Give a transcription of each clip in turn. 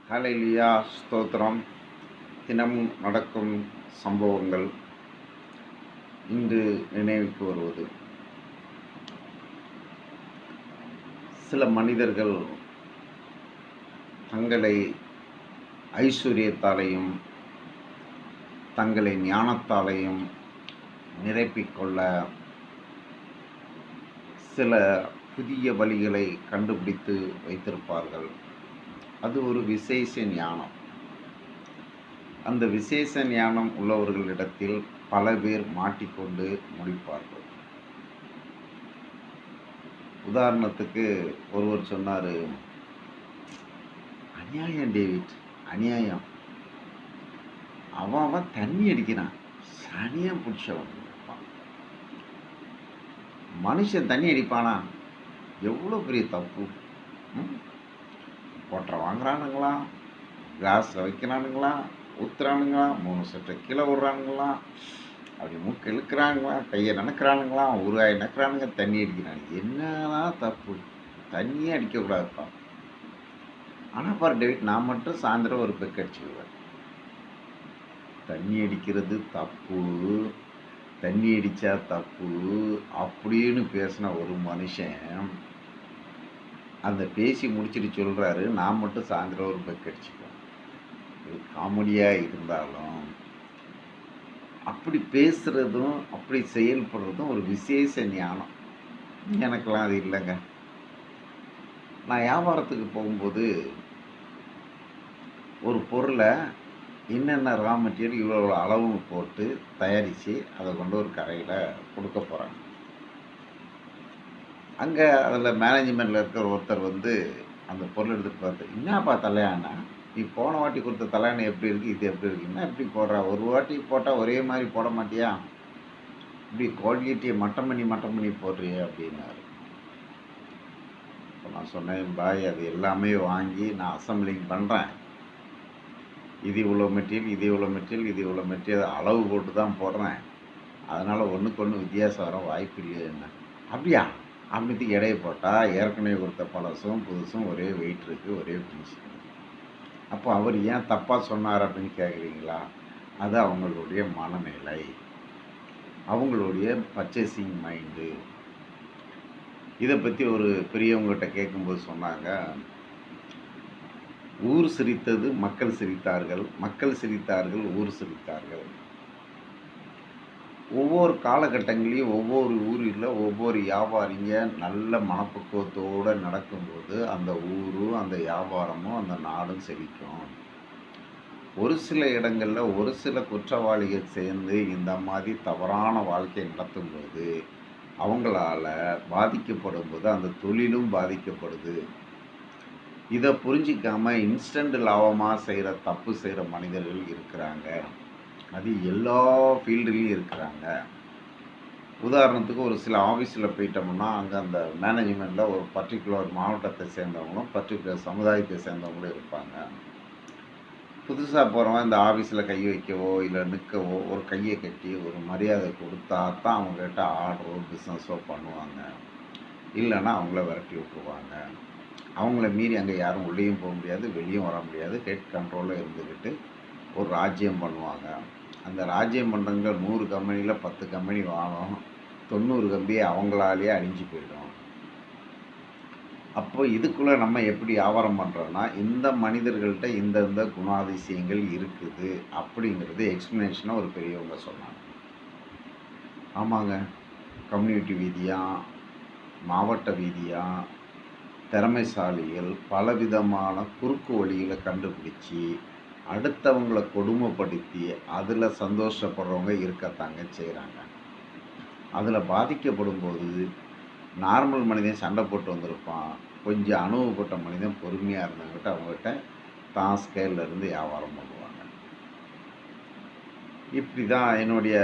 ஹல்லேலூயா ஸ்தோத்திரம். தினமும் நடக்கும் சம்பவங்கள் இன்று நினைவுக்கு வருவது. சில மனிதர்கள் தங்களை ஐஸ்வர்யத்தாலையும் தங்களை ஞானத்தாலையும் நிரப்பிக்கொள்ள சில புதிய வழிகளை கண்டுபிடித்து வைத்திருப்பார்கள். அது ஒரு விசேஷ ஞானம். அந்த விசேஷ ஞானம் உள்ளவர்களிடத்தில் பல பேர் மாட்டிக்கொண்டு முடிப்பார்கள். உதாரணத்துக்கு ஒருவர் சொன்னார், அநியாயம் டேவிட், அநியாயம். அவன் தண்ணி அடிக்கிறான், சனியம் பிடிச்சவன். மனுஷன் தண்ணி அடிப்பானா? எவ்வளோ பெரிய தப்பு. போட்டரை வாங்குறானுங்களா, கிளாஸில் வைக்கிறானுங்களா, ஊற்றுறானுங்களா, 3 செட்டை கீழே விடுறானுங்களா, அப்படி மூக்கு இழுக்கிறானுங்களா, கையை நினைக்கிறானுங்களா, ஊறுகாய் நினைக்கிறானுங்க, தண்ணி அடிக்கிறானுங்க. என்னதான் தப்பு? தண்ணியே அடிக்கக்கூடாதுப்பா. ஆனால் பாரு டேவிட், நான் மட்டும் சாயந்தரம் ஒரு பெக் அடிச்சுக்குவேன். தண்ணி அடிக்கிறது தப்பு, தண்ணி அடித்தா தப்பு அப்படின்னு பேசின ஒரு மனுஷன் அந்த பேசி முடிச்சுட்டு சொல்கிறாரு, நான் மட்டும் சாயந்தரம் ஒரு பெக் அடிச்சுக்குவேன். இது காமெடியாக இருந்தாலும் அப்படி பேசுகிறதும் அப்படி செயல்படுறதும் ஒரு விசேஷ ஞானம். எனக்கெல்லாம் அது இல்லைங்க. நான் வியாபாரத்துக்கு போகும்போது ஒரு பொருளை என்னென்ன ரா மெட்டீரியல் இவ்வளோ அளவுன்னு போட்டு தயாரித்து அதை கொண்டு ஒரு கடையில் கொடுக்க போகிறாங்க. அங்கே அதில் மேனேஜ்மெண்ட்டில் இருக்கிற ஒருத்தர் அந்த பொருள் எடுத்துகிட்டு பார்த்து, என்னப்பா தலையானா, நீ போன வாட்டி கொடுத்த தலையானை எப்படி இருக்குது, இது எப்படி இருக்குன்னா எப்படி போடுறா, ஒரு வாட்டி போட்டால் ஒரே மாதிரி போட மாட்டியா, இப்படி குவாலிட்டியை மட்டம் பண்ணி போடுறியே அப்படின்னாரு. இப்போ நான் சொன்னேன், பாய் அது எல்லாமே வாங்கி நான் அசம்பிளிங் பண்ணுறேன், இது இவ்வளோ மெட்டீரியல், இது இவ்வளோ மெட்டீரியல், இது இவ்வளோ மெட்டீரியல் அளவு போட்டு தான் போடுறேன், அதனால் ஒன்றுக்கு ஒன்று வித்தியாசம் வர வாய்ப்பு இல்லையே. என்ன அப்படியா அப்படின்ட்டு எடையை போட்டால் ஏற்கனவே கொடுத்த பழசும் புதுசும் ஒரே வெயிட் இருக்குது, ஒரே பீஸ். அப்போ அவர் ஏன் தப்பாக சொன்னார் அப்படின்னு கேட்குறீங்களா? அது அவங்களுடைய மனநிலை, அவங்களுடைய பர்ச்சேசிங் மைண்டு. இதை பற்றி ஒரு பெரியவங்ககிட்ட கேட்கும்போது சொன்னாங்க, ஊர் சிரித்தது மக்கள் சிரித்தார்கள், மக்கள் சிரித்தார்கள் ஊர் சிரித்தார்கள். ஒவ்வொரு காலகட்டங்களையும் ஒவ்வொரு ஊரில் ஒவ்வொரு வியாபாரிங்க நல்ல மனப்பக்குவத்தோடு நடக்கும்போது அந்த ஊரும் அந்த வியாபாரமும் அந்த நாடும் செழிக்கும். ஒரு சில இடங்களில் ஒரு சில குற்றவாளிகள் சேர்ந்து இந்த மாதிரி தவறான வாழ்க்கையை நடத்தும்போது அவங்களால பாதிக்கப்படும் போது அந்த தொழிலும் பாதிக்கப்படுது. இதை புரிஞ்சிக்காமல் இன்ஸ்டன்ட் லாபமாக செய்கிற தப்பு செய்கிற மனிதர்கள் இருக்கிறாங்க. அது எல்லா ஃபீல்டுலேயும் இருக்கிறாங்க. உதாரணத்துக்கு ஒரு சில ஆஃபீஸில் போயிட்டோம்னா அங்கே அந்த மேனேஜ்மெண்ட்டில் ஒரு பர்டிகுலர் மாவட்டத்தை சேர்ந்தவங்களும் பர்டிகுலர் சமுதாயத்தை சேர்ந்தவங்களும் இருப்பாங்க. புதுசாக போகிறவங்க இந்த ஆஃபீஸில் கை வைக்கவோ இல்லை நிற்கவோ ஒரு கையை கட்டி ஒரு மரியாதை கொடுத்தா தான் அவங்ககிட்ட ஆர்டரோ பிஸ்னஸோ பண்ணுவாங்க. இல்லைன்னா அவங்கள விரட்டி விட்டுருவாங்க. அவங்கள மீறி அங்கே யாரும் உள்ளேயும் போக முடியாது, வெளியும் வர முடியாது. ஹெட் கண்ட்ரோலில் இருந்துக்கிட்டு ஒரு ராஜ்யம் பண்ணுவாங்க. அந்த ராஜ்யம் பண்ணுறவங்க 100 கம்பெனியில் 10 கம்பெனி வாங்கும், 90 கம்பெனி அவங்களாலேயே அழிஞ்சு போயிடும். அப்போ இதுக்குள்ளே நம்ம எப்படி வியாபாரம் பண்ணுறோன்னா, இந்த மனிதர்கள்ட்ட இந்த குணாதிசயங்கள் இருக்குது அப்படிங்கிறது எக்ஸ்ப்ளனேஷனாக ஒரு பெரியவங்க சொன்னாங்க. ஆமாங்க, கம்யூனிட்டி ரீதியாக மாவட்ட ரீதியாக திறமைசாலிகள் பலவிதமான குறுக்கு வழிகளை கண்டுபிடிச்சி அடுத்தவங்களை கொடுமைப்படுத்தி அதில் சந்தோஷப்படுறவங்க இருக்கத்தாங்க செய்கிறாங்க. அதில் பாதிக்கப்படும் போது நார்மல் மனிதன் சண்டை போட்டு வந்திருப்பான், கொஞ்சம் அனுபவப்பட்ட மனிதன் பொறுமையாக இருந்தவங்ககிட்ட அவங்ககிட்ட தான் ஸ்கேலில் இருந்து வியாபாரம் பண்ணுவாங்க. இப்படி தான் என்னுடைய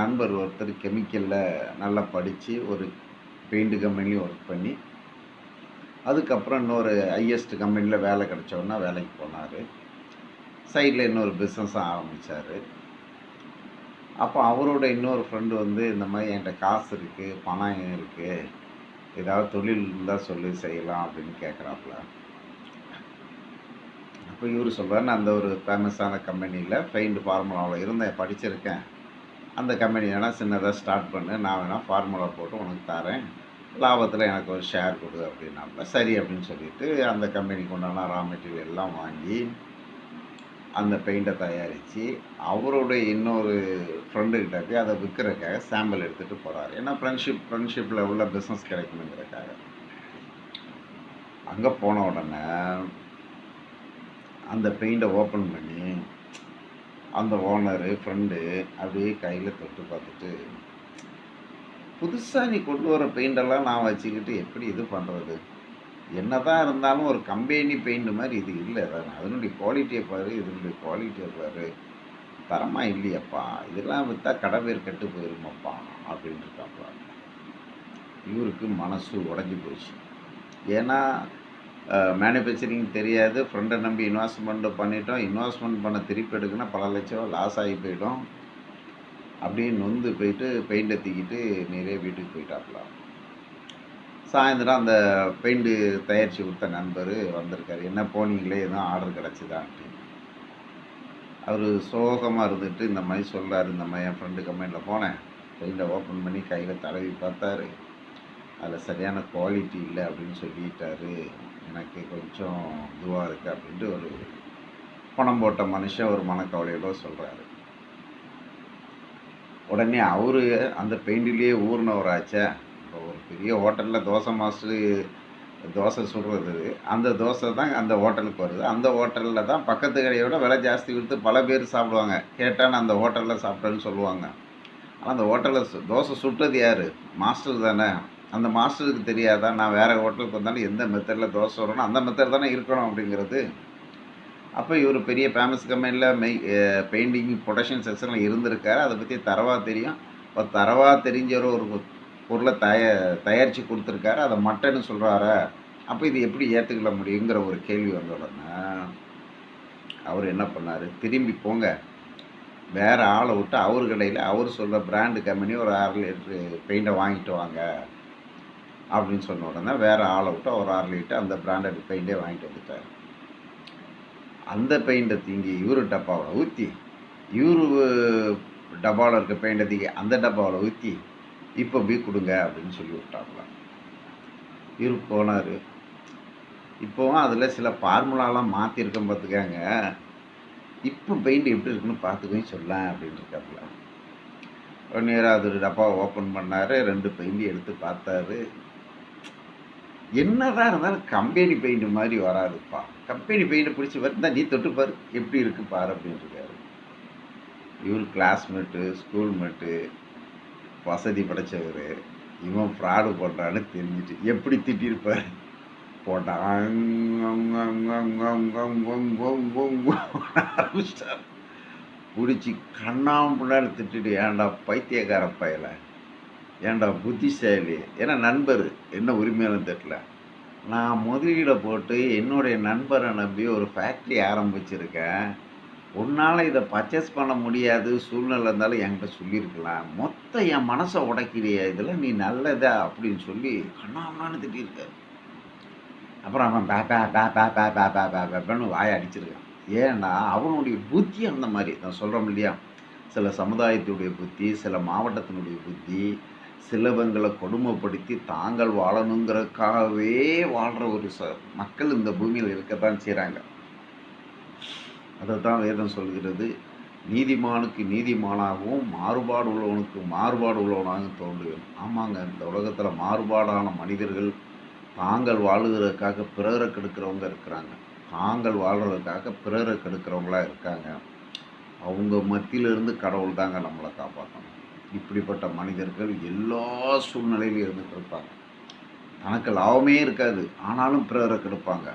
நண்பர் ஒருத்தர் கெமிக்கலில் நல்லா படித்து ஒரு பெயிண்ட் கம்பெனிலையும் ஒர்க் பண்ணி அதுக்கப்புறம் இன்னொரு ஹையஸ்ட் கம்பெனியில் வேலை கிடச்சோன்னா வேலைக்கு போனார். சைடில் இன்னொரு பிஸ்னஸும் ஆரம்பித்தார். அப்போ அவரோட இன்னொரு ஃப்ரெண்டு இந்த மாதிரி என்கிட்ட காசு இருக்குது, பணம் இருக்குது, ஏதாவது தொழில் இருந்தால் சொல்லி செய்யலாம் அப்படின்னு கேட்குறாப்புல. அப்போ இவரு சொல்றாரு, "நான் அந்த ஒரு ஃபேமஸான கம்பெனியில பெயிண்ட் ஃபார்முலாவில் இருந்தேன், படிச்சிருக்கேன். அந்த கம்பெனி வேணா சின்னதா ஸ்டார்ட் பண்ணு. நான் வேணா ஃபார்முலா போட்டு உனக்கு தரேன். லாபத்தில எனக்கு ஒரு ஷேர் கொடு" அப்படின்னாப்புல. சரி அப்படின்னு சொல்லிட்டு அந்த கம்பெனிக்கு உண்டான ரா மெட்டீரியல் எல்லாம் வாங்கி, அந்த பெயிண்ட்ட தயாரிச்சு, அவருடைய இன்னொரு ஃப்ரெண்டுகிட்ட போய் அத விக்கிறதுக்காக சாம்பிள் எடுத்துட்டு போறாரு. ஏன்னா ஃப்ரெண்ட்ஷிப்ல உள்ள பிசினஸ் கிடைக்கணுங்கிறதுக்காக. அங்க போன உடனே அந்த பெயிண்ட்ட ஓப்பன் பண்ணி, அந்த ஓனரு, ஃப்ரெண்டு அப்படியே கையில தொட்டு பார்த்துட்டு, "புதுசா நீ கொண்டு வர பெயிண்டெல்லாம் நான் வச்சுக்கிட்டு எப்படி இது பண்றது? என்னதான் இருந்தாலும் ஒரு கம்பெனி பெயிண்ட் மாரி இது இல்ல தானே. அதனுடைய குவாலிட்டிய பாரு, இதனுடைய குவாலிட்டிய பாரு. தரமா இல்லையேப்பா. இதெல்லாம் வித்தா கடை பேர் கெட்டு போயிருமப்பா" அப்படின்ட்டுருக்காப்புல. இவருக்கு மனசு உடைஞ்சு போச்சு. ஏன்னா மேனுஃபேக்சரிங் தெரியாது. ஃப்ரெண்டை நம்பி இன்வெஸ்ட்மெண்ட் பண்ணிட்டோம். இன்வெஸ்ட்மெண்ட் பண்ண திருப்பி எடுக்கணும்னா பல லட்சம் ரூபா லாஸ் ஆகி போயிடும். அப்படியே நொந்து போயிட்டு பெயிண்டை தூக்கிட்டு நேரே வீட்டுக்கு போயிட்டாப்புல. சாயந்தரம் அந்த பெயிண்ட்டு தயாரித்து கொடுத்த நண்பர் வந்திருக்காரு. "என்ன போனீங்களே, எதுவும் ஆர்டர் கிடச்சிதான்ட்டு." அவர் சோகமாக இருந்துட்டு இந்த மாதிரி சொல்கிறாரு, "இந்த மாதிரி என் ஃப்ரெண்டு கம்பெனியில் போனேன். பெயிண்டை ஓப்பன் பண்ணி கையில் தடவி பார்த்தாரு. அதில் சரியான குவாலிட்டி இல்லை அப்படின்னு சொல்லிட்டாரு. எனக்கு கொஞ்சம் இதுவாக இருக்குது" அப்படின்ட்டு ஒரு பணம் போட்ட மனுஷன் ஒரு மனக்கவலையோட சொல்கிறாரு. உடனே அவரு அந்த பெயிண்டிலேயே ஊறினவராச்சே. இப்போ ஒரு பெரிய ஹோட்டலில் தோசை மாஸ்டரு தோசை சுடுறது, அந்த தோசை தான் அந்த ஹோட்டலுக்கு வருது. அந்த ஹோட்டலில் தான் பக்கத்து கடையை விட விலை ஜாஸ்தி கொடுத்து பல பேர் சாப்பிடுவாங்க. கேட்டால் நான் அந்த ஹோட்டலில் சாப்பிட்டேன்னு சொல்லுவாங்க. ஆனால் அந்த ஹோட்டலில் தோசை சுட்டது யார்? மாஸ்டர் தானே. அந்த மாஸ்டருக்கு தெரியாதா நான் வேறு ஹோட்டலுக்கு வந்தாலும் எந்த மெத்தடில் தோசை வரணும் அந்த மெத்தட் தானே இருக்கணும் அப்படிங்கிறது? அப்போ இவர் பெரிய ஃபேமஸ் கம்பெனியில் பெயிண்டிங் ப்ரொடக்ஷன் செக்ஷனில் இருந்திருக்காரு. அதை பற்றி தரவா தெரியும். இப்போ தரவா தெரிஞ்சவர் ஒரு பொருளை தயாரித்து கொடுத்துருக்காரு. அதை மட்டன்னு சொல்கிறாரா? அப்போ இது எப்படி ஏற்றுக்கொள்ள முடியுங்கிற ஒரு கேள்வி வந்த உடனே அவர் என்ன பண்ணார், திரும்பி போங்க, வேறு ஆளை விட்டு அவர் கடையில் அவர் சொல்கிற பிராண்டு கம்பெனி ஒரு 6 லிட்ரு பெயிண்டை வாங்கிட்டு வாங்க அப்படின்னு சொன்ன உடனே வேறு ஆளை விட்டு ஒரு 6 லிட்டர் அந்த பிராண்டட் பெயிண்டே வாங்கிட்டு வந்துட்டார். அந்த பெயிண்டை தீங்கி இவரு டப்பாவில் ஊற்றி, இவரு டப்பாவில் இருக்க பெயிண்டை தீங்கி அந்த டப்பாவில் ஊற்றி, இப்போ போய் கொடுங்க அப்படின்னு சொல்லி விட்டாப்புல. இவரு போனார். இப்போவும் அதில் சில ஃபார்முலாலாம் மாற்றிருக்கேன் பார்த்துக்காங்க. இப்போ பெயிண்ட் எப்படி இருக்குன்னு பார்த்துக்கோங்க சொல்லலாம் அப்படின்னு இருக்காப்புல. நேராக அது டப்பாவை ஓப்பன் பண்ணார். 2 பெயிண்டையும் எடுத்து பார்த்தாரு. என்னதான் இருந்தாலும் கம்பெனி பெயிண்ட் மாதிரி வராதுப்பா. கம்பெனி பெயிண்டை பிடிச்சி வருந்தா நீ தொட்டுப்பார் எப்படி இருக்கு பாரு அப்படின்ட்டுருக்காரு. இவர் கிளாஸ்மேட்டு, ஸ்கூல்மேட்டு, வசதி படைச்சவர். இவன் ஃப்ராடு பண்ணுறான்னு தெரிஞ்சுட்டு எப்படி திட்டிருப்பார். போட்டான் பிடிச்சி கண்ணாம்புள்ளான்னு திட்டிட்டு, ஏன்டா பைத்தியக்கார பயல, ஏன்டா புத்திசாலி, ஏன்னா நண்பர் என்ன உரிமையாலும் தெரியல, நான் முதலீடை போட்டு என்னுடைய நண்பரை நம்பி ஒரு ஃபேக்ட்ரி ஆரம்பிச்சிருக்கேன். உன்னால் இதை பர்ச்சேஸ் பண்ண முடியாது சூழ்நிலை இருந்தாலும் என்கிட்ட சொல்லியிருக்கலாம். மொத்தம் என் மனசை உடைக்கிறிய, இதெல்லாம் நீ நல்லதா அப்படின்னு சொல்லி கண்ணாமண்ணான்னு திட்டிருக்காரு. அப்புறம் அவன் பே பே பே பே பே பே பே பே பேன்னு வாயை அடிச்சிருக்கான். ஏன்னா அவனுடைய புத்தி அந்த மாதிரி நான் சொல்கிறோம் இல்லையா, சில சமுதாயத்துடைய புத்தி, சில மாவட்டத்தினுடைய புத்தி, சிலவங்களை கொடுமைப்படுத்தி தாங்கள் வாழணுங்கிறதுக்காகவே வாழ்கிற ஒரு மக்கள் இந்த பூமியில் இருக்கத்தான் செய்கிறாங்க. அதை தான் வேதம் சொல்கிறது, நீதிமானுக்கு நீதிமானாகவும் மாறுபாடு உள்ளவனுக்கு மாறுபாடு உள்ளவனாகவும் தோன்றுவேன். ஆமாங்க, இந்த உலகத்தில் மாறுபாடான மனிதர்கள் தாங்கள் வாழுகிறதுக்காக பிறரை கெடுக்கிறவங்க இருக்கிறாங்க, தாங்கள் வாழ்கிறதுக்காக பிறரை கெடுக்கிறவங்களாக இருக்காங்க. அவங்க மத்தியிலிருந்து கடவுள் தாங்க நம்மளை காப்பாற்றணும். இப்படிப்பட்ட மனிதர்கள் எல்லா சூழ்நிலையிலும் இருந்துட்டு இருப்பாங்க. தனக்கு லாபமே இருக்காது ஆனாலும் பிறரை கெடுப்பாங்க.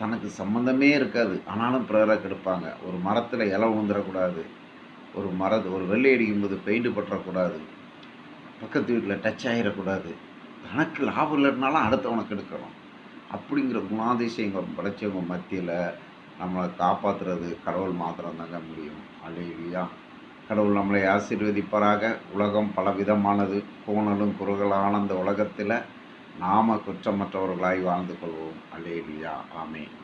தனக்கு சம்மந்தமே இருக்காது ஆனாலும் பிறரை கெடுப்பாங்க. ஒரு மரத்தில் இலை விழுந்துடக்கூடாது, ஒரு வெள்ளை அடிக்கும்போது பெயிண்ட் பற்றக்கூடாது, பக்கத்து வீட்டில் டச் ஆகிடக்கூடாது, தனக்கு லாபம் இல்லைனாலும் அடுத்தவனுக்கு எடுக்கணும். அப்படிங்கிற குணாதிசயங்கள் படைச்சவங்க மத்தியில் நம்மளை காப்பாற்றுறது கடவுள் மாத்திரம் தாங்க முடியும். அல்லேலூயா. கடவுள் நம்மளை ஆசீர்வதிப்பாராக. உலகம் பல விதமானது. கோணலும் குறுகலான அந்த உலகத்தில் நாம் குற்றமற்றவர்களாய் வாழ்ந்து கொள்வோம். அல்லேலூயா. ஆமென்.